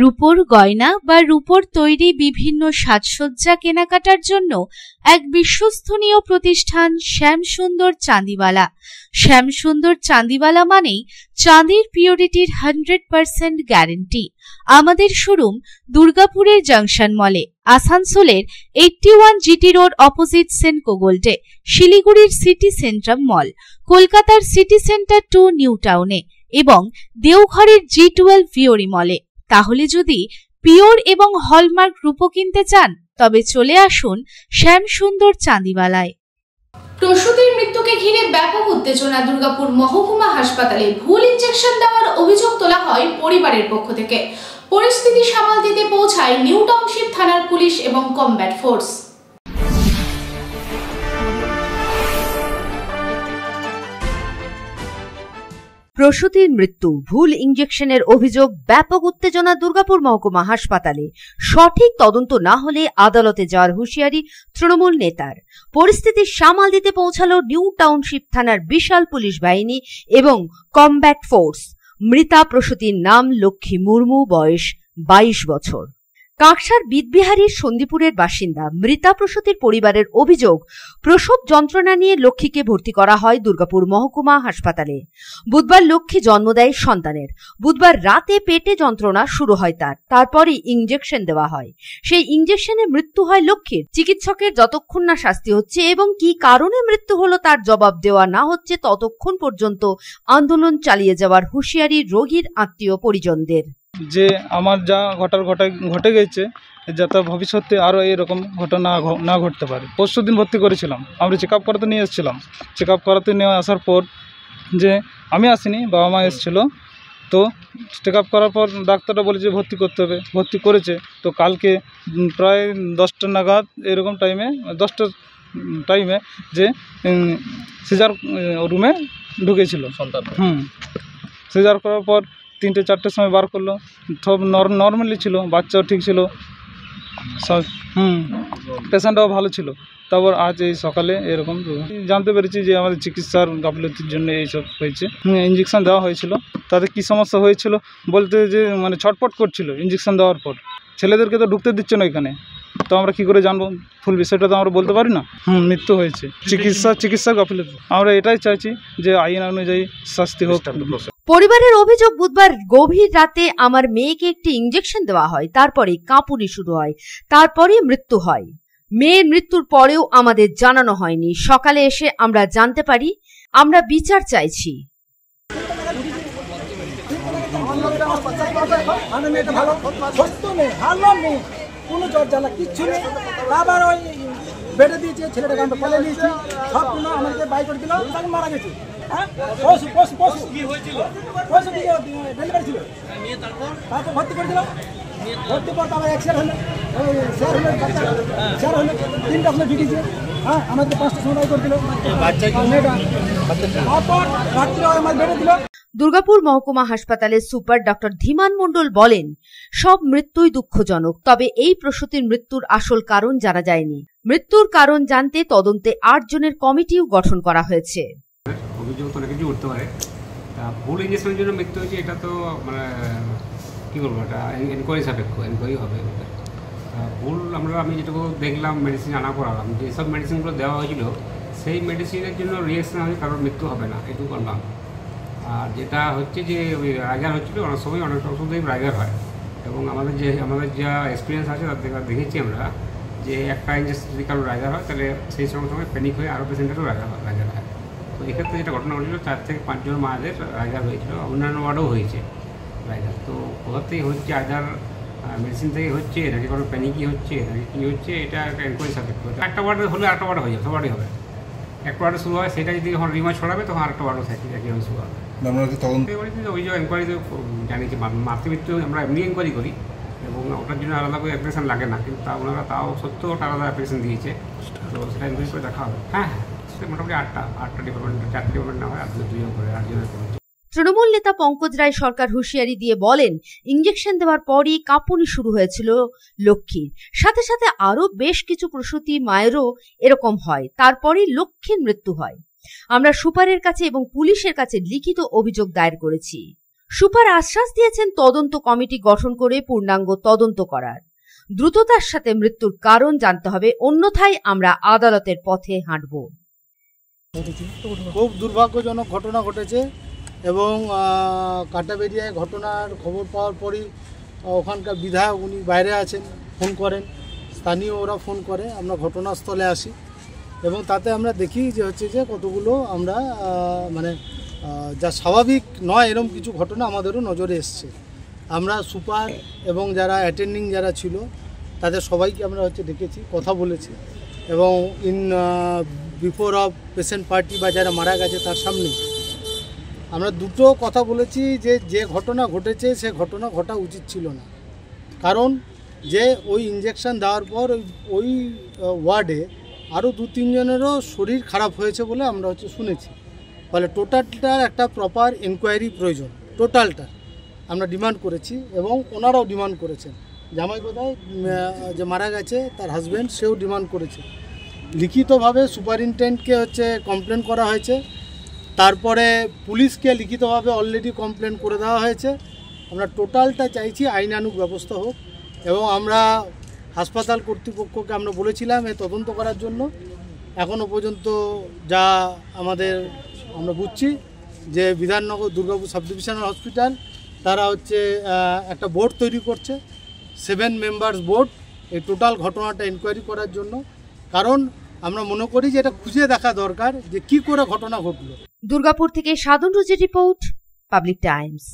রূপোর গয়না বা রূপোর তৈরি বিভিন্ন সাজসজ্জা কেনাকাটার জন্য এক বিশ্বস্তনীয় প্রতিষ্ঠান শ্যামসুন্দর চাঁদিওয়ালা। শ্যামসুন্দর চাঁদিওয়ালা মানেই চাঁদির পিওরিটির 100% গ্যারেন্টি। আমাদের শোরুম দুর্গাপুরের জংশন মলে, আসানসোলের 81 জিটি রোড অপোজিট সেনকো গোল্ডে, শিলিগুড়ির সিটি সেন্ট্রাম মল, কলকাতার সিটি সেন্টার 2 নিউ টাউনে এবং দেওঘরের G12 ভিওরি মলে। তাহলে যদি পিওর এবং হলমার্ক রূপো কিনতে চান তবে চলে আসুন শ্যামসুন্দর চাঁদিওয়ালায়। প্রসূতির মৃত্যুকে ঘিরে ব্যাপক উত্তেজনা দুর্গাপুর মহকুমা হাসপাতালে। ভুল ইনজেকশন দেওয়ার অভিযোগ তোলা হয় পরিবারের পক্ষ থেকে। পরিস্থিতি সামাল দিতে পৌঁছায় নিউ টাউনশিপ থানার পুলিশ এবং কমব্যাট ফোর্স। প্রসূতির মৃত্যু, ভুল ইনজেকশনের অভিযোগ, ব্যাপক উত্তেজনা দুর্গাপুর মহকুমা হাসপাতালে। সঠিক তদন্ত না হলে আদালতে যাওয়ার হুঁশিয়ারি তৃণমূল নেতার। পরিস্থিতি সামাল দিতে পৌঁছালো নিউ টাউনশিপ থানার বিশাল পুলিশ বাহিনী এবং কমব্যাট ফোর্স। মৃতা প্রসূতির নাম লক্ষ্মী মুর্মু, বয়স 22 বছর। কাকসার বিদবিহারীর সন্দীপুরের বাসিন্দা মৃতা প্রসূতির পরিবারের অভিযোগ, প্রসব যন্ত্রণা নিয়ে লক্ষ্মীকে ভর্তি করা হয় দুর্গাপুর মহকুমা হাসপাতালে। বুধবার লক্ষ্মী জন্ম দেয় সন্তানের। বুধবার রাতে পেটে যন্ত্রণা শুরু হয় তারপরই ইনজেকশন দেওয়া হয়। সেই ইনজেকশনে মৃত্যু হয় লক্ষ্মীর। চিকিৎসকের যতক্ষণ না শাস্তি হচ্ছে এবং কি কারণে মৃত্যু হলো তার জবাব দেওয়া না হচ্ছে ততক্ষণ পর্যন্ত আন্দোলন চালিয়ে যাওয়ার হুঁশিয়ারি রোগীর আত্মীয় পরিজনদের। যে আমার যা ঘটে গেছে যাতে ভবিষ্যতে আরও এরকম ঘটনা না ঘটতে পারে। পরশু দিন ভর্তি করেছিলাম, আমরা চেক আপ করাতে নিয়ে এসেছিলাম। চেক আপ করাতে নিয়ে আসার পর যে আমি আসিনি, বাবা মা এসেছিল, তো চেক আপ করার পর ডাক্তাররা বলেছে ভর্তি করতে হবে, ভর্তি করেছে। তো কালকে প্রায় 10টা নাগাদ এরকম টাইমে, 10টার টাইমে যে সিজার রুমে ঢুকেছিল সন্তান। সিজার করার পর 3-4টের সময় বার করলো, সব নর্মালি ছিল, বাচ্চাও ঠিক ছিল, পেশেন্টটাও ভালো ছিল। তারপর আজ এই সকালে এরকম জানতে পেরেছি যে আমাদের চিকিৎসার গাফিলতির জন্য এইসব হয়েছে। ইঞ্জেকশন দেওয়া হয়েছিল, তাতে কি সমস্যা হয়েছিল বলতে যে মানে ছটপট করছিল ইঞ্জেকশন দেওয়ার পর। ছেলেদেরকে তো ঢুকতে দিচ্ছে না এখানে, তো আমরা কি করে জানবো ফুল বিষয়টা, তো আমরা বলতে পারি না। মৃত্যু হয়েছে চিকিৎসার গাফিলতি। আমরা এটাই চাইছি যে আইন অনুযায়ী শাস্তি হোক। পরিবারের অভিযোগ, বুধবার গভীর রাতে আমার মেয়েকে একটি ইনজেকশন দেওয়া হয়, তারপরে কাঁপুনি শুরু হয়, তারপরে মৃত্যু হয়। মেয়ের মৃত্যুর পরেও আমাদের জানানো হয়নি। সকালে এসে আমরা জানতে পারি। আমরা বিচার চাইছি। কোনো জ্বর জ্বালা কিচ্ছু নেই। আবার ওই বেডে দিয়েছে, ছেলেটাকে আমরা কোলে নিয়েছি, সব কোনো আমাদেরকে বাই করে দিল, তাকে মারা গেছে। হ্যাঁ, পশু কি হয়েছিল? পশু কি ডেলিভারি ছিল, তারপর ভর্তি করে দিল। ভর্তি পর আবার এক্সিডেন্ট হলো, স্যার হলো, স্যার হলো 3টা সময় ঢুকেছে। হ্যাঁ, আমাদের 5টার সময় বাই করে দিল। তারপর রাত্রে আমার বেডে দিল। দুর্গাপুর মহকুমা হাসপাতালের সুপার ডক্টর ধীমান মণ্ডল বলেন, সব মৃত্যুই দুঃখজনক, তবে এই প্রসূতির মৃত্যুর আসল কারণ জানা যায়নি। মৃত্যুর কারণ জানতে তদন্তে 8 জনের কমিটিও গঠন করা হয়েছে। অভিযোগ তো অনেক কিছু উঠতে পারে। ভুল ইঞ্জেকশনের জন্য মৃত্যু হয়েছে, এটা তো মানে কী বলবো, এটা এনকোয়ারি সাপেক্ষ, এনকোয়ারি হবে। ভুল আমি যেটুকু দেখলাম, মেডিসিন আনা করালাম, যেসব মেডিসিনগুলো দেওয়া হয়েছিল সেই মেডিসিনের জন্য রিয়েকশন হয়ে কারোর মৃত্যু হবে না, এটুকু বললাম। আর যেটা হচ্ছে যে ওই রাইগার হচ্ছিলো, অনেক সময় অনেক ওষুধেই রাইগার হয়, এবং আমাদের যা এক্সপিরিয়েন্স আছে তার দেখেছি আমরা যে একটা ইঞ্জেকশন যদি কারোর রাইগার হয় তাহলে সেই সঙ্গে প্যানিক হয়ে আরও পেশেন্টেরও রাইগার হয়। তো এক্ষেত্রে যেটা ঘটনা ঘটেছিল, 4 থেকে 5 জন মায়েদের রাইগার হয়েছিল, অন্যান্য ওয়ার্ডেও হয়েছে রাইগার। তো কোথাতেই হচ্ছে, আদার মেডিসিন থেকে হচ্ছে নাকি কোনো প্যানিকই হচ্ছে নাকি কী হচ্ছে, এটা একটা এনকোয়ারি সাপেক্ষ। একটা ওয়ার্ডে হলে আরেকটা ওয়ার্ডে হয়ে যাবে, সবারই হবে। একটা ওয়ার্ডে শুরু হয়, সেটা যদি যখন রিমার্চ ছড়াবে তখন আরেকটা ওয়ার্ডও থাকে, একইভাবে শুরু হবে। অভিযোগ এনকোয়ারিতে জানিয়েছি, মাতৃমৃত্যু আমরা এমনি এনকোয়ারি করি এবং ওটার জন্য আলাদা করে অ্যাপ্লিকেশন লাগে না, কিন্তু ওনারা তাও সত্ত্বেও ওটা আলাদা অ্যাপ্লিকেশন দিয়েছে, তো সেটা এনকোয়ারি করে দেখা হবে। হ্যাঁ, সেটা মোটামুটি 8টা ডিপার্টমেন্ট, 4টা ডিপার্টমেন্ট না হয়, আর 2জন করে 8 জনের করেছে। তৃণমূল নেতা পঙ্কজ রায় সরকার হুঁশিয়ারি দিয়ে বলেন, ইনজেকশন দেওয়ার পরই কাঁপুনি শুরু হয়েছিল লক্ষ্মীর। সাথে সাথে আরো বেশ কিছু প্রসূতি মায়েরও এরকম হয়, তারপরই লক্ষ্মীর মৃত্যু হয়। আমরা সুপারের কাছে এবং পুলিশের কাছে লিখিত অভিযোগ দায়ের করেছি। সুপার আশ্বাস দিয়েছেন তদন্ত কমিটি গঠন করে পূর্ণাঙ্গ তদন্ত করার। দ্রুততার সাথে মৃত্যুর কারণ জানতে হবে, অন্যথায় আমরা আদালতের পথে হাঁটব। খুব দুর্ভাগ্যজনক ঘটনা ঘটেছে এবং কাটাবেরিয়ায় ঘটনার খবর পাওয়ার পরই ওখানকার বিধায়ক উনি বাইরে আছেন, ফোন করেন, স্থানীয় ওরা ফোন করে, আমরা ঘটনাস্থলে আসি এবং তাতে আমরা দেখি যে হচ্ছে যে কতগুলো আমরা যা স্বাভাবিক নয় এরকম কিছু ঘটনা আমাদেরও নজরে এসছে। আমরা সুপার এবং যারা অ্যাটেন্ডিং যারা ছিল তাদের সবাইকে আমরা ডেকেছি, কথা বলেছি এবং বিফোর অফ পেশেন্ট পার্টি বা যারা মারা গেছে তার সামনে আমরা দুটো কথা বলেছি যে ঘটনা ঘটেছে সে ঘটনা ঘটা উচিত ছিল না। কারণ যে ওই ইঞ্জেকশন দেওয়ার পর ওই ওয়ার্ডে আরও 2-3 জনেরও শরীর খারাপ হয়েছে বলে আমরা শুনেছি। ফলে টোটালটার একটা প্রপার এনকোয়ারি প্রয়োজন, টোটালটা আমরা ডিমান্ড করেছি এবং ওনারাও ডিমান্ড করেছেন। জামাই বোধহয় যে মারা গেছে তার হাজব্যান্ড সেও ডিমান্ড করেছে। লিখিতভাবে সুপারিনটেন্ডেন্টকে কমপ্লেন করা হয়েছে, তারপরে পুলিশকে লিখিতভাবে অলরেডি কমপ্লেন করে দেওয়া হয়েছে। আমরা টোটালটা চাইছি আইনানুগ ব্যবস্থা হোক এবং আমরা হাসপাতাল কর্তৃপক্ষকে আমরা বলেছিলাম এই তদন্ত করার জন্য। এখনও পর্যন্ত যা আমরা বুঝছি যে Bidhannagar Durgapur sub divisional hospital তারা একটা বোর্ড তৈরি করছে, 7 মেম্বার্স বোর্ড, এই টোটাল ঘটনাটা এনকোয়ারি করার জন্য। কারণ আমরা মনে করি যে এটা খুঁজে দেখা দরকার যে কি করে ঘটনা ঘটলো। দুর্গাপুর থেকে সাধন রুজির রিপোর্ট, পাবলিক টাইমস।